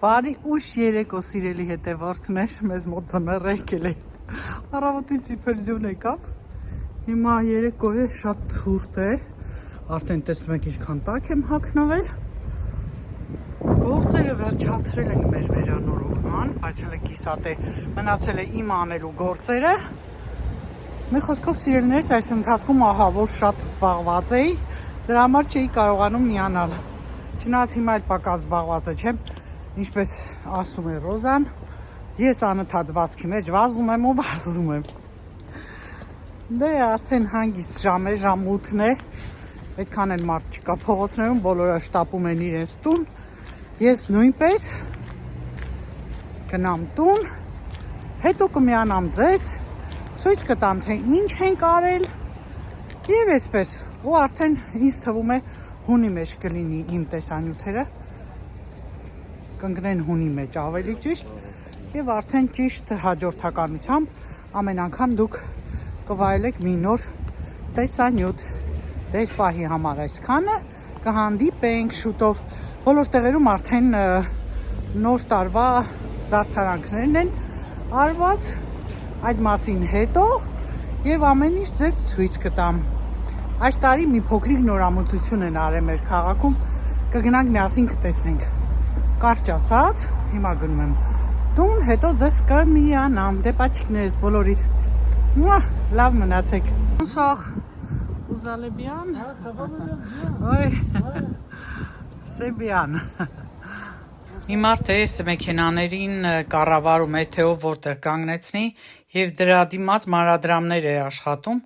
Բարի ուշ երեկո սիրելի հետևորդներ, մեզ մոտ ձմեռ եկել է։ Առավոտից իբերձյուն եկավ։ Հիմա երեկո է, շատ ցուրտ է։ Արդեն տեսնում եք ինչքան տաք եմ հագնվել։ Գործերը վերջացրել ենք մեր վերանորոգման, բայց հələ կիսատ է մնացել է իմ անելու գործերը։ Մի խոսքով սիրելիներս, այս ընթացքում ահա որ շատ զբաղված էի, դրա համար չէի կարողանում միանալ։ Չնայած հիմա էլ պակաս զբաղված չեմ, ինչպես ասում է Ռոզան, ես անընդհատ վազքի մեջ վազում եմ ու վազում եմ։ Դե արդեն հանգիստ ժամ է, ժամ 8-ն է, այդքան էլ մարդ չկա փողոցներում, բոլորը շտապում են իրենց տուն։ Ես նույնպես գնամ տուն, հետո կմիանամ ձեզ, ցույց կտամ, թե ինչ ենք արել եւ այսպես, ու արդեն ինձ թվում է հունի մեջ կլինի իմ տեսանյութերը, կընկնեն հունի մեջ ավելի ճիշտ եւ արդեն ճիշտ հաջորդականությամբ ամեն անգամ դուք կվայելեք մի նոր տեսանյութ։ Դες պահի համար այսքանը, կհանդիպենք շուտով։ Բոլոր տեղերում արդեն նոր տարվա զարդարանքներն են արված, այդ մասին հետո եւ ամեն ինչ ձեզ ցույց կտամ։ Այս տարի մի փոքրիկ նորամուծություն են արել մեր քաղաքում, կգնանք միասին կտեսնենք։ Կարճ ասած, հիմա գնում եմ տուն, հետո ձեզ կմիանամ, դե պաչիկներս բոլորիդ։ Լավ մնացեք։ Bonsoir. Vous allez bien? Ça va madame? Oui. C'est bien. Իմ արդեն ես մեքենաներին կառավարում մեթեո որտեղ կանգնեցնի եւ դրա դիմաց մանրադրամներ է աշխատում։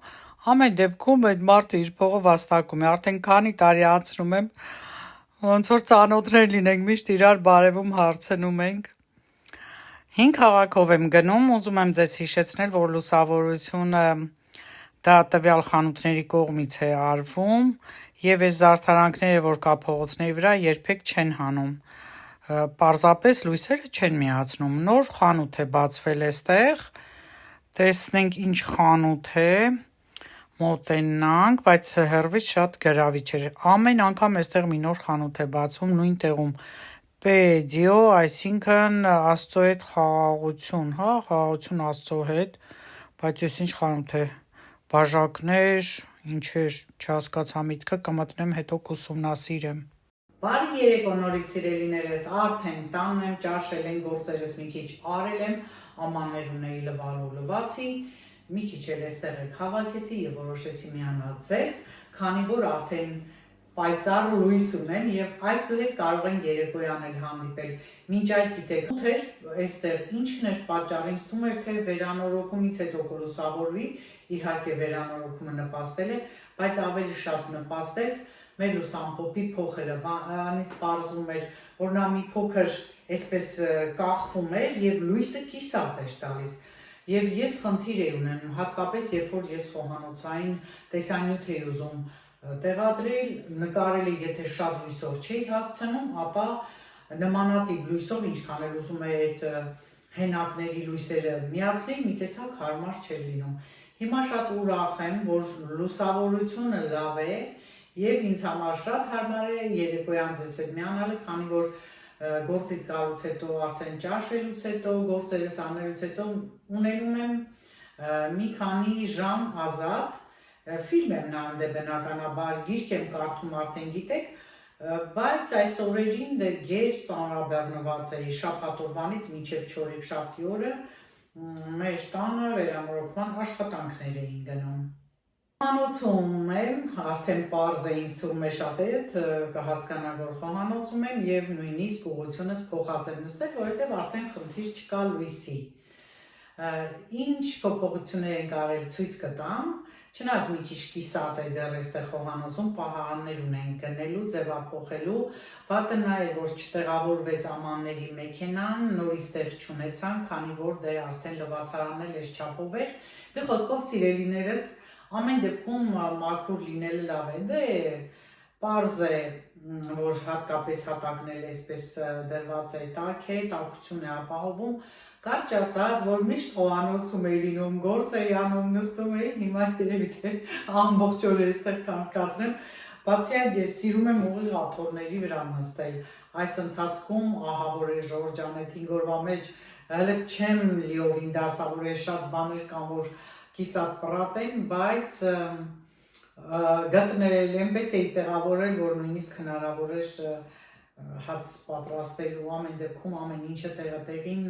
Ամեն դեպքում այդ մարդը իր փողը վաստակում է, արդեն քանի տարի անցնում եմ, ոնց որ ծանոթներ լինենք, միշտ իրար բարևում հարցնում ենք։ 5 քաղաքով եմ գնում, ուզում եմ ձեզ հիշեցնել, որ լուսավորությունը դա տվյալ խանութների կողմից է արվում եւ այս զարդարանքները, որ կա փողոցների վրա, երբեք չեն հանում։ Պարզապես լույսերը չեն միացնում։ Նոր խանութ է բացվել այստեղ։ Տեսնենք ինչ խանութ է։ Մոտենանք, բայց հեռվից շատ գրավիչ էր։ Ամեն անգամ այստեղ մի նոր խանութ է բացվում նույն տեղում։ Պեդիո, այսինքն Աստծո հետ խաղաղություն, հա, խաղաղություն Աստծո հետ, բայց ես ինչ խանութ է։ Բաժակներ, ինչեր, չհասկացա միտքը, կմտնեմ հետո կուսումնասիրեմ։ Բարի երեկո նորից սիրելիներս, արդեն տանն եմ, ճաշել են, գործերս մի քիչ արել եմ, ամաններ ունեի լվացի, մի քիչ էլ էստեղ եք հավաքեցի եւ որոշեցի միանալ ձեզ, քանի որ արդեն պայծառ լույս ունեն եւ այսօր կարող են երեկոյան էլ հանդիպել։ Մինչ այդ գիտեք, թե այստեղ ինչն էր պատճառը, ինձ էր թե վերանորոգումից հետո կլուսավորվի, իհարկե վերանորոգումը նպաստել է, բայց ավելի շատ նպաստեց մեր լուսամփոփի փոխելը, բանից պարզվում էր, որ նա մի փոքր այսպես կախվում էր եւ լույսը կիսատ էր տալիս։ Եվ ես խնդիր էի ունենում, հատկապես երբ որ ես խոհանոցային տեսանյութ էի ուզում տեղադրել, նկարել եթե շատ լույսով չէի հասցնում, ապա նմանատիպ լույսով ինչքան էլ ուզում էի այդ հենակների լույսերը միացնել, մի տեսակ հարմար չէր լինում։ Հիմա շատ ուրախ եմ, որ լուսավորությունը լավ է եւ ինձ համար շատ հարմար է երեկոյան ձեզ հետ միանալը, քանի որ գործից գալուց հետո արդեն ճաշելուց հետո, գործերս անելուց հետո ունենում եմ մի քանի ժամ ազատ, ֆիլմ եմ նայում դե բնականաբար, գիրք եմ կարդում արդեն գիտեք, բայց այս օրերին դե գեր ծանրաբեռնված էի շաբաթօրվանից մինչև չորեքշաբթի օրը մեր տանը վերանորոգման աշխատանքներ էին գնում։ Խոհանոցում եմ, արդեն պարզ է ինձ թվում է շատերդ կհասկանան, որ խոհանոցում եմ եւ նույնիսկ ուղղությունս փոխած եմ նստել, որովհետեւ արդեն խնդիր չկա լույսի։ Ինչ փոփոխություններ ենք արել ցույց կտամ, չնայած մի քիչ կիսատ է դեռ այստեղ խոհանոցում, պահարաններ ունեն գնելու, ձևափոխելու, վատը նա է, որ չտեղավորվեց ամանների մեքենան, նորից տեղ չունեցան, քանի որ դե արդեն լվացարանն էլ այս չափով էր։ Մի խոսքով սիրելիներս ամեն դեպքում մաքուր լինելը լավ է, դե պարզ է, որ հատկապես հատակն էլ այսպես դրված է տաք է, տաքություն է ապահովում, կարճ ասած, որ միշտ խոհանոցում էի լինում, գործ էի անում, նստում էի, հիմա երևի թե ամբողջ օրը այստեղ կանցկացնեմ, Բացի այդ ես սիրում եմ ուղիղ աթոռների վրա նստել։ Այս ընթացքում ահա որ է Ժորժանը 5 օրվա մեջ հələ չեմ լիովին դասավորել, շատ բաներ կան որ կիսատ պրատեն, բայց գտնել այնպես էի տեղավորել, որ նույնիսկ հնարավոր էր հաց պատրաստելու ամեն դեպքում ամեն ինչը տեղին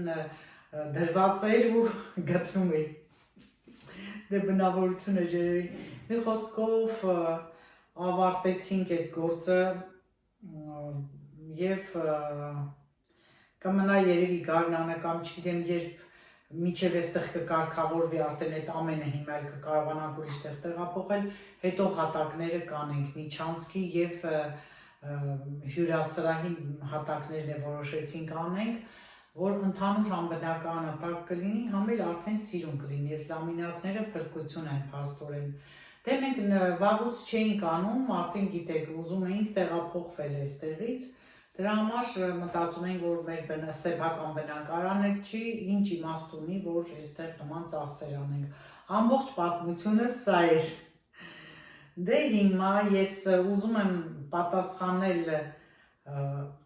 դրված էր ու գտնում էի։ Դե բնավորություն է ջերերի։ Մի խոսքով ավարտեցինք այդ գործը եւ կմնա երևի գարնանը կամ չգիտեմ երբ միջև էստեղ կկարգավորվի արդեն այդ ամենը հիմա էլ կկարողանանք ուրիշ տեղ տեղափոխել, հետո հատակները կանենք Միչանսկի եւ հյուրասրահի հատակներն է որոշեցինք անենք, որ ընդհանուր անբնակարանը տակ կլինի, համ էլ արդեն սիրուն կլինի, ես լամինատները փրկություն են փաստորեն։ Դե մենք վաղուց չէինք անում, արդեն գիտեք, ուզում էինք տեղափոխվել այստեղից, դրա համար մտածում ենք, որ մեր սեփական բնակարանը չի, ինչ իմաստ ունի, որ այստեղ նման ծախսեր անենք։ Ամբողջ պատմությունը սա էր։ Դե հիմա ես ուզում եմ պատասխանել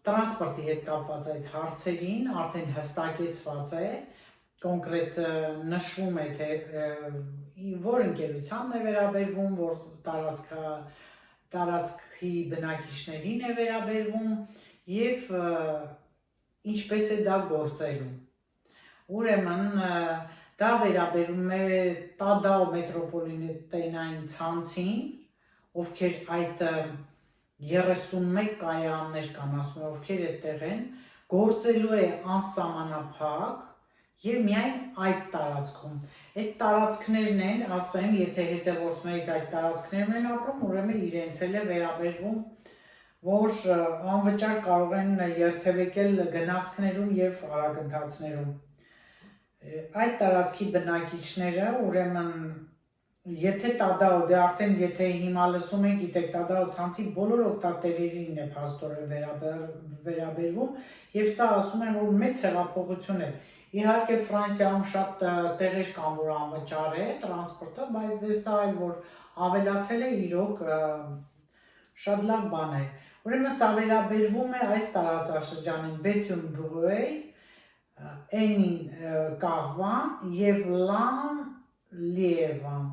տրանսպորտի հետ կապված այդ հարցերին, արդեն հստակեցված է, կոնկրետ նշվում է, թե որ ընկերությանն է վերաբերվում, որ տարածքի բնակիչներին է վերաբերվում և ինչպես է դա գործելու։ Ուրեմն դա վերաբերում է Տադաո մետրոպոլիտենային ցանցին, ովքեր այդ 31 կայաններ կան, ասում եմ, ովքեր այդտեղ են, գործելու է անսահմանափակ եւ միայն այդ տարածքում։ Այդ տարածքներն են, ասեմ, եթե հետևորդներից այդ տարածքներն են ապրում, ուրեմն իրենց էլ է վերաբերվում, որ անվճար կարող են երթևեկել գնացքներում եւ արագընթացներում։ Այդ տարածքի բնակիչները, ուրեմն եթե Տադաո, դե արդեն եթե հիմա լսում եք, գիտեք, Տադաո ցանցի բոլոր օգտատերերին է փաստորեն վերաբերվում եւ սա ասում են, որ մեծ հեղափոխություն է։ Իհարկե Ֆրանսիայում շատ տեղեր կան, որ անվճար է տրանսպորտը, բայց դե սա էլ որ ավելացել է իրոք շատ լավ բան է։ Ուրեմն սա վերաբերվում է այս տարածաշրջանին Բեթյուն Բրուեյ, Էնին Կաղվան եւ Լան Լիևան։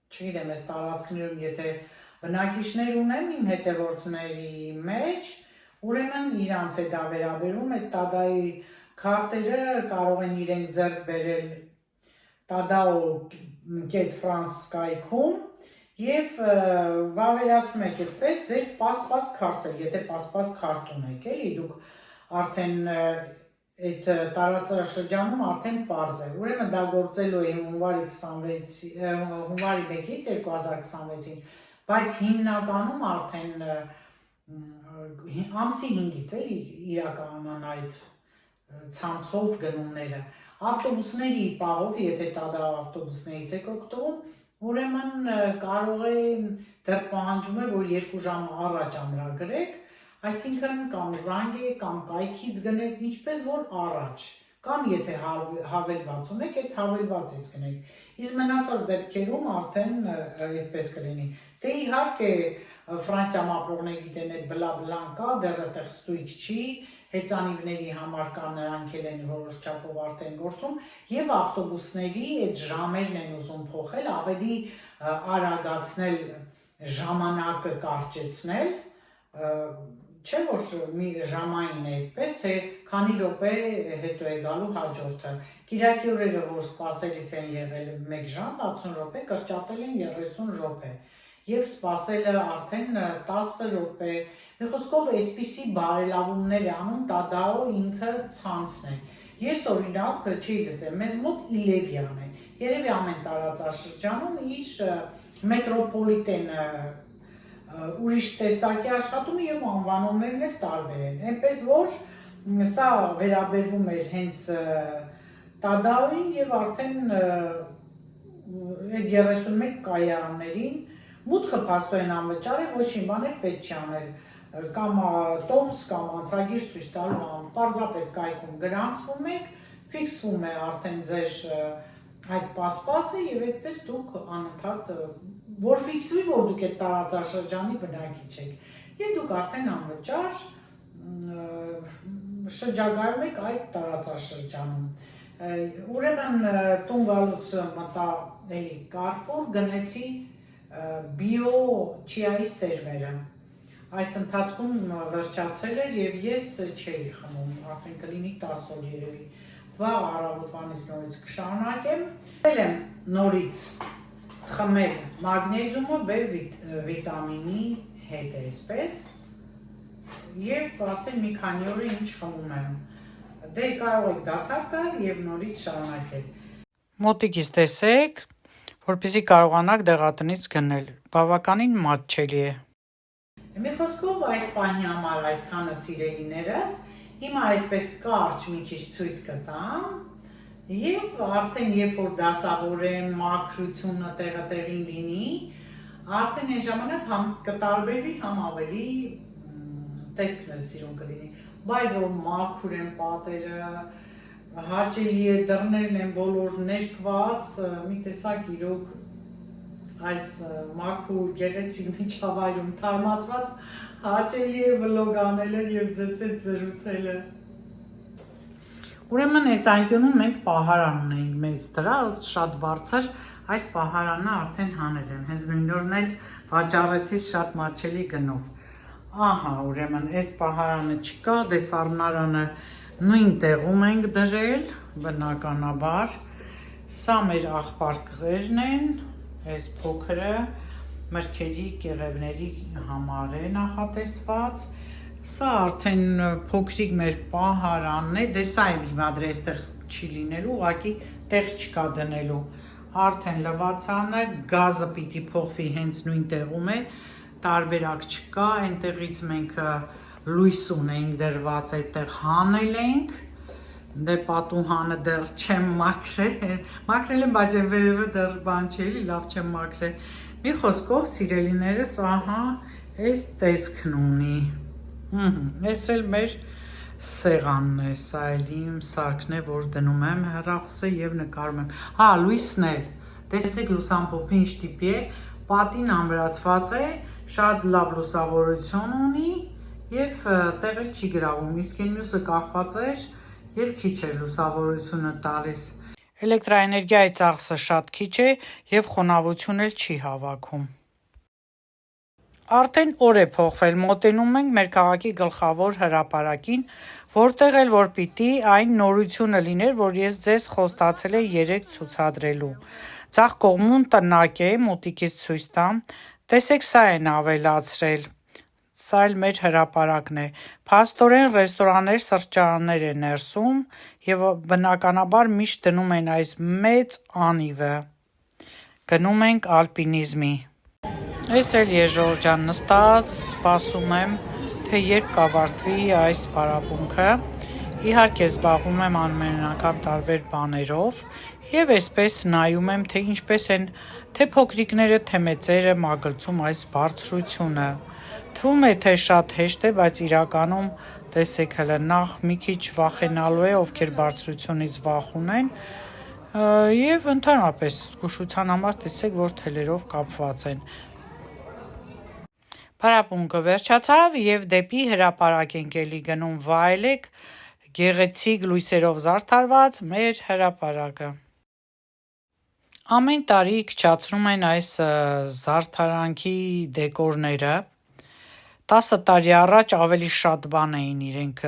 Չգիտեմ, այս տարածքներում եթե բնակիչներ ունեմ իմ հետևորդների մեջ, ուրեմն իրանց է դա վերաբերում, այդ Տադայի քարտերը կարող են իրենք ձեռք բերել Tadao.France կայքում եւ վավերացնում եք այդպես ձեր պասպաս քարտը, եթե պասպաս քարտ ունեք, էլի դուք արդեն այդ տարածաշրջանում արդեն պարզ է։ Ուրեմն դա գործելու է հունվարի 1-ից 2026-ին, բայց հիմնականում արդեն ամսի 5-ից էլի իրականանան այդ ցանցով գնումները։ Ավտոբուսների պահով, եթե Տադաո ավտոբուսներից եք օգտվում, ուրեմն կարող է դեռ պահանջվում է, որ 2 ժամ առաջ ամրագրեք, այսինքն կամ զանգ կամ կայքից գնեք, ինչպես որ առաջ, կամ եթե հավելված ունեք, այդ հավելվածից գնեք, իսկ մնացած դեպքերում արդեն այդպես կլինի։ Դե իհարկե Ֆրանսիայում ապրողներ գիտեն այդ բլա-բլան կա, դեռ այդտեղ ստույգ չի, հեծանիվների համար կա, նրանք էլ են որոշ չափով արդեն գործում, եւ ավտոբուսների այդ ժամերն են ուզում փոխել, ավելի արագացնել ժամանակը կարճեցնել, չէ որ մի ժամային է այդպես, թե քանի րոպե հետո է գալու հաջորդը։ Կիրակի օրերը, որ սպասելիս են եղել 1 ժամ, 60 րոպե, կրճատել են 30 րոպե։ Եվ սպասելը արդեն 10 րոպե։ Մի խոսքով այսպիսի բարելավումներ է անում Տադաո ինքը ցանցն է։ Ես օրինակ չի լսեմ, մեզ մոտ Իլևյան է։ Երևի ամեն տարածաշրջանում իր մետրոպոլիտենը ուրիշ տեսակի աշխատում եւ անվանումներն էլ տարբեր են։ Այնպես որ սա վերաբերվում էր հենց Տադաոին եւ արդեն այդ 31 կայաններին մուտքը փաստորեն անվճար է, ոչ մի բան պետք չի անել, կամ տոմս կամ անցագիր ցույց տալու, պարզապես կայքում գրանցվում եք, ֆիքսվում է արդեն ձեր այդ պասպասը եւ այդպես դուք անընդհատ որ ֆիքսվի, որ դուք այդ տարածաշրջանի բնակիչ եք, եւ դուք արդեն անվճար շրջագայում եք այդ տարածաշրջանում։ Ուրեմն տուն գալուց մտա էլի Carrefour, գնեցի բիո չիայի սերվերը։ Այս ընթացքում վերջացել էր եւ ես չէի խմում, արդեն կլինի 10 օր երևի։ Վաղ առավոտվանից նորից կշարունակեմ։ Ել եմ նորից խմել մագնեզիումը B վիտամինի հետ է այսպես։ Եվ արդեն մի քանի օր ինչ խմում եմ։ Դե կարող եք դադար տալ եւ նորից շարունակել։ Մոտիկից տեսեք, որպեսզի կարողանաք դեղատնից գնել։ Բավականին մատչելի է։ Մի խոսքով այս պահի համար այսքանը սիրելիներս, հիմա այսպես կարճ մի քիչ ցույց կտամ եւ արդեն երբ որ դասավորեմ, մաքրությունը տեղին լինի, արդեն այն ժամանակ համ կտարբերվի, համ ավելի տեսքն է սիրուն կլինի, բայց որ մաքուր են պատերը, հաճելի է, դռներն են բոլոր ներկված, մի տեսակ իրոք այս մաքուր գեղեցիկ միջավայրում թարմացված հաճելի է վլոգ անելը եւ ձեզ հետ զրուցելը։ Ուրեմն այս անկյունում մենք պահարան ունենք մեծ դրա, շատ բարձր, այդ պահարանը արդեն հանել եմ, հենց նույն օրն էլ վաճառեցի շատ մատչելի գնով։ Ահա, ուրեմն այս պահարանը չկա, դե սառնարանը նույն տեղում ենք դրել, բնականաբար։ Սա մեր աղբարկղերն են, այս փոքրը մրգերի, կեղևների համար է նախատեսված։ Սա արդեն փոքրիկ մեր պահարանն է, դե սա եմ հիմադրել, այստեղ չի լինելու, ուղղակի տեղ չկա դնելու։ Արդեն լվացանը, գազը պիտի փոխվի հենց նույն տեղում է, տարբերակ չկա, այնտեղից մենք լույս ունենք դրված, այդտեղ հանել ենք, դե պատուհանը դեռ չեմ մաքրել եմ, բայց այն վերևը դեռ բան չի էլի, լավ չեմ մաքրել։ Մի խոսքով սիրելիներս, ահա, այս տեսքն ունի։ Այս էլ մեր սեղանն է, սա էլ իմ սարքն է, որ դնում եմ հեռախոսը եւ նկարում եմ։ Հա, լույսն էլ, տեսեք լուսամփոփը ինչ տիպի է, պատին ամրացված է, շատ լավ լուսավորություն ունի եւ տեղ էլ չի գրավում, իսկ այն մյուսը կախված էր եւ քիչ է լուսավորությունը տալիս։ Էլեկտրաէներգիայի ծախսը շատ քիչ է եւ խոնավություն էլ չի հավաքում։ Արդեն օր է փոխվել, մոտենում ենք մեր քաղաքի գլխավոր հրապարակին, որտեղ էլ որ պիտի այն նորությունը լիներ, որ ես ձեզ խոստացել եմ 3 ցուցադրելու։ Ձախ կողմում տնակ է, մոտիկից ցույց տամ։ Տեսեք, սա են ավելացրել։ Սա էլ մեր հրապարակն է։ Փաստորեն ռեստորաններ, սրճարաններ է ներսում եւ բնականաբար միշտ դնում են այս մեծ անիվը։ Գնում ենք ալպինիզմի։ Ես էլ Եժոր ջան նստած սպասում եմ, թե երբ կավարտվի այս պարապմունքը։ Իհարկե զբաղվում եմ ամեն անգամ տարբեր բաներով եւ այսպես նայում եմ, թե ինչպես են թե փոքրիկները, թե մեծերը մագլցում այս բարձրությունը։ Թվում է, թե շատ հեշտ է, բայց իրականում տեսեք հələ նախ մի քիչ վախենալու է, ովքեր բարձրությունից վախ ունեն, եւ ընդհանրապես զգուշության համար տեսեք, որ թելերով կապված են։ Պարապմունքը վերջացավ եւ դեպի հրապարակ ենք էլի գնում, վայելեք գեղեցիկ լույսերով զարդարված մեր հրապարակը։ Ամեն տարի քչացնում են այս զարդարանքի դեկորները։ 10 տարի առաջ ավելի շատ բան էին իրենք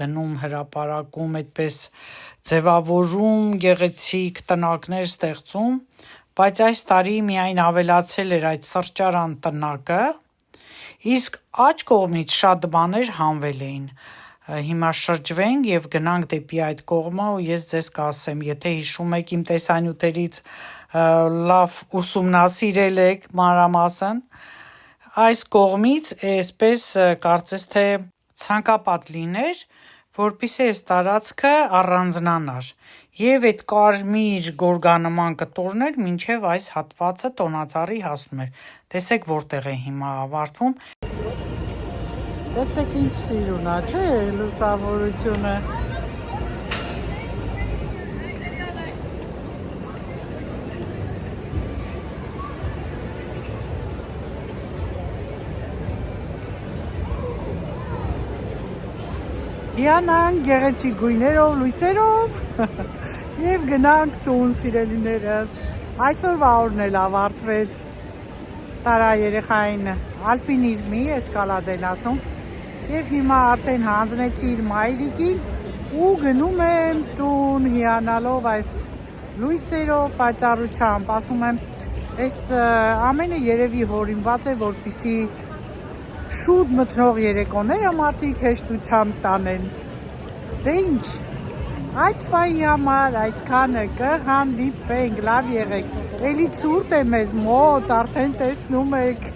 դնում հրապարակում, այդպես ձևավորում, գեղեցիկ տնակներ ստեղծում, բայց այս տարի միայն ավելացել էր այդ սրճարան տնակը, իսկ աջ կողմից շատ բաներ հանվել էին։ Հիմա շրջվենք եւ գնանք դեպի այդ կողմը ու ես ձեզ կասեմ, եթե հիշում եք իմ տեսանյութերից լավ ուսումնասիրել եք մանրամասն, այս կողմից այսպես կարծես թե ցանկապատ լիներ, որպեսզի այս տարածքը առանձնանար եւ այդ կարմիր գորգանման կտորներ մինչեւ այս հատվածը տոնածառի հասնում էր։ Տեսեք որտեղ է հիմա ավարտվում։ Տեսեք ինչ սիրուն է, չէ՞, լուսավորությունը։ Հիանանք գեղեցիկ գույներով, լույսերով և գնանք տուն սիրելիներս։ Այսօրվա օրն էլ ավարտվեց տարա երեխային ալպինիզմի էսկալադեն ասում և հիմա արդեն հանձնեցի իր մայրիկին ու գնում եմ տուն հիանալով այս լույսերով, պայծառությամբ, ասում եմ այս ամենը երևի հորինված է, որպեսզի շուտ մթնող երեկոները մարդիկ հեշտությամբ տանեն։ Դե ինչ, այս պահի համար այսքանը կհանդիպենք, լավ եղեք, էլի ցուրտ է մեզ մոտ, արդեն տեսնում եք,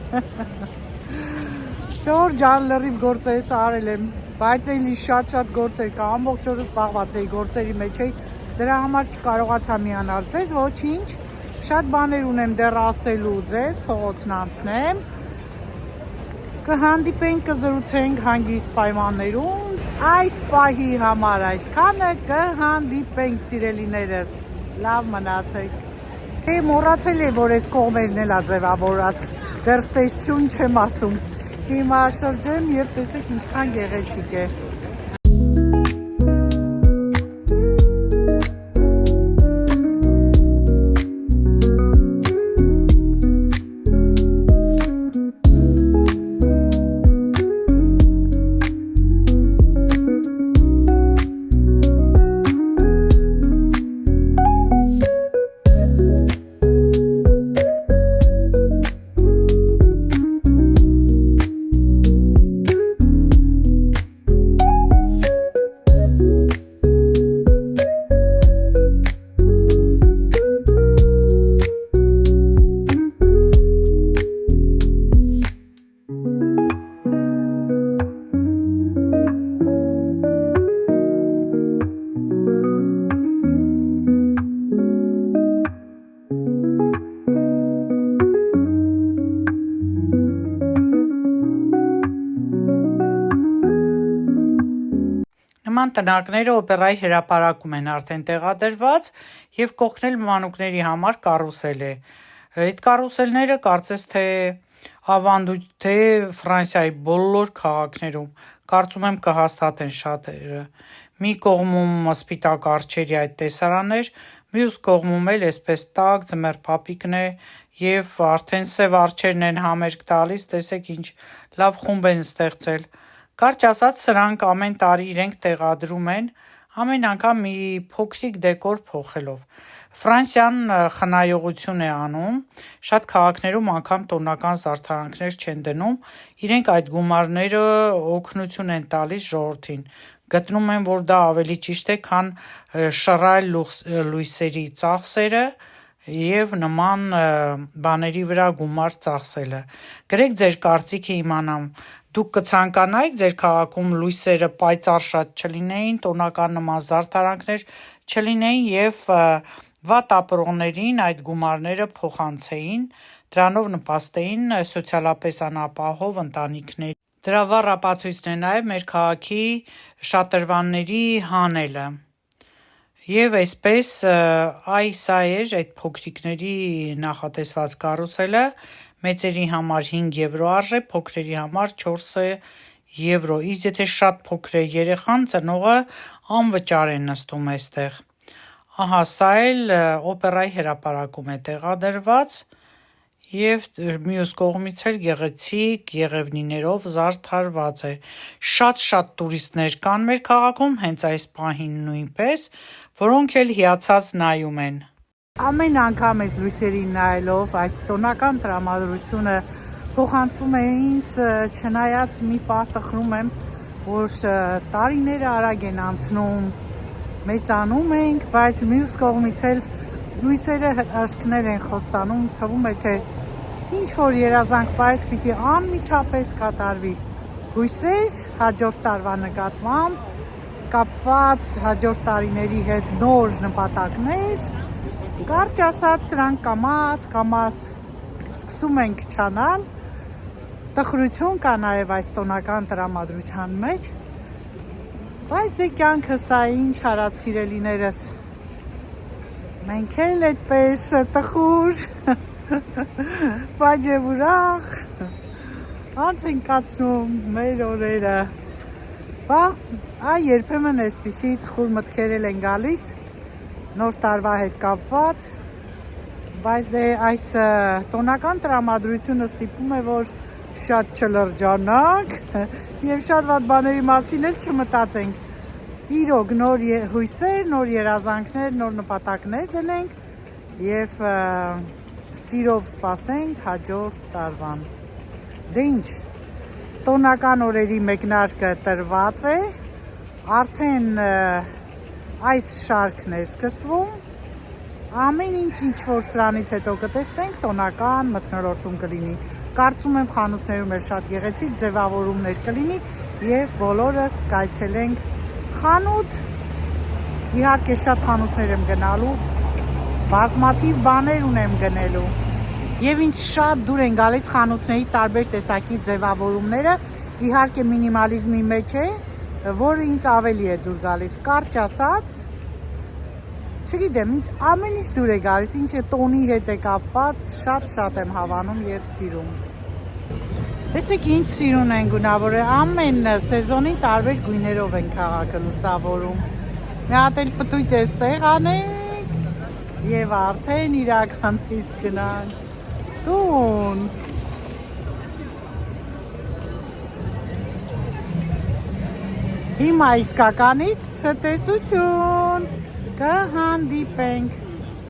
շոր ջան լրիվ գործերս արել եմ, բայց էլի շատ գործեր կա, ամբողջ օրը զբաղված էի գործերի մեջ էի, դրա համար չկարողացա միանալ ձեզ, ոչինչ, շատ բաներ ունեմ դեռ ասելու ձեզ, փողոցն անցնեմ, կհանդիպենք, կզրուցենք հանգիստ պայմաններում, այս պահի համար այսքանը, կհանդիպենք սիրելիներս, լավ մնացեք։ Մոռացել եմ, որ այս կողմերն էլ ա ձևավորած, դեռ ստեսություն չեմ ասում, հիմա շրջեմ և տեսեք ինչքան գեղեցիկ է։ Նման տնակները օպերայի հրապարակում են արդեն տեղադրված և կողքնել մանուկների համար կարուսել է։ Այդ կարուսելները կարծես թե ավանդույթ թե Ֆրանսիայի բոլոր քաղաքներում, կարծում եմ կհաստատեն շատերը։ Մի կողմում սպիտակ արջերի այդ տեսարաններ, մյուս կողմում էլ այսպես տաք ձմեռ փափիկն է և արդեն սև արջերն են համերգ տալիս, տեսեք ինչ լավ խումբ են ստեղծել։ Կարճ ասած սրանք ամեն տարի իրենք տեղադրում են, ամեն անգամ մի փոքրիկ դեկոր փոխելով։ Ֆրանսիան խնայողություն է անում, շատ քաղաքներում անգամ տոնական զարդարանքներ չեն դնում, իրենք այդ գումարները օգնություն են տալիս ժողովրդին, գտնում են, որ դա ավելի ճիշտ է, քան շռայլ լույսերի ծախսերը և նման բաների վրա գումար ծախսելը։ Գրեք ձեր կարծիքը իմանամ, դուք կցանկանայիք ձեր քաղաքում լույսերը պայծառ շատ չլինեին, տոնական նման զարդարանքներ չլինեին և վատ ապրողներին այդ գումարները փոխանցեին, դրանով նպաստեին սոցիալապես անապահով ընտանիքների։ Դրա վառ ապացույցն է նաև մեր քաղաքի շատրվանների հանելը։ Եվ այսպես սա էր այդ փոքրիկների նախատեսված կարուսելը, մեծերի համար 5 եվրո արժե, փոքրերի համար 4 եվրո, իսկ եթե շատ փոքր է երեխան, ծնողը անվճար է նստում այստեղ։ Ահա սա էլ օպերայի հրապարակում է տեղադրված և մյուս կողմից էլ գեղեցիկ եղևնիներով զարդարված է։ Շատ տուրիստներ կան մեր քաղաքում, հենց այս պահին նույնպես, որոնք էլ հիացած նայում են։ Ամեն անգամ այս լույսերին նայելով, այս տոնական տրամադրությունը փոխանցվում է ինձ, չնայած մի պահ տխրում եմ, որ տարիները արագ են անցնում, մեծանում ենք, բայց մյուս կողմից էլ լույսերը հրաշքներ են խոստանում, թվում է թե ինչ-որ երազանք պայս պիտի անմիջապես կատարվի։ Հույսեր հաջորդ տարվա նկատմամբ, կապված հաջորդ տարիների հետ նոր նպատակներ, կարճ ասած սրանք կամաց սկսում են քչանալ, տխրություն կա նաև այս տոնական տրամադրության մեջ, բայց դե կյանքը սա ինչ արած սիրելիներս, մենք էլ այդպես տխուր, բայց և ուրախ անց ենք կացնում մեր օրերը, Բա, երբեմն այսպիսի տխուր մտքեր են գալիս, նոր տարվա հետ կապված, բայց դե այս տոնական տրամադրությունը ստիպում է, որ շատ չլրջանանք և շատ վատ բաների մասին էլ չմտածենք։ Իրոք նոր հույսեր, նոր երազանքներ, նոր նպատակներ դնենք և սիրով սպասենք հաջորդ տարվան։ Դե ինչ, տոնական օրերի մեկնարկը տրված է, արդեն այս շարքն է սկսվում, ամեն ինչ որ սրանից հետո կտեսնենք տոնական մթնոլորտում կլինի, կարծում եմ խանութներում էլ շատ գեղեցիկ ձևավորումներ կլինի և բոլորս կայցելենք խանութ, իհարկե շատ խանութներ եմ գնալու, բազմաթիվ բաներ ունեմ գնելու և ինչ շատ դուր են գալիս խանութների տարբեր տեսակի ձևավորումները, իհարկե մինիմալիզմի մեջ է, որը ինձ ավելի է դուր գալիս, կարճ ասած, չգիտեմ, ինձ ամեն ինչ դուր է գալիս, ինչը տոնի հետ է կապված, շատ եմ հավանում և սիրում։ Տեսեք ինչ սիրուն են գունավորել, ամեն սեզոնի տարբեր գույներով են քաղաքը լուսավորում, մի հատ էլ պտույտ էստեղ անենք և արդեն իրականից գնանք տուն։ Հիմա իսկականից ցտեսություն, կհանդիպենք։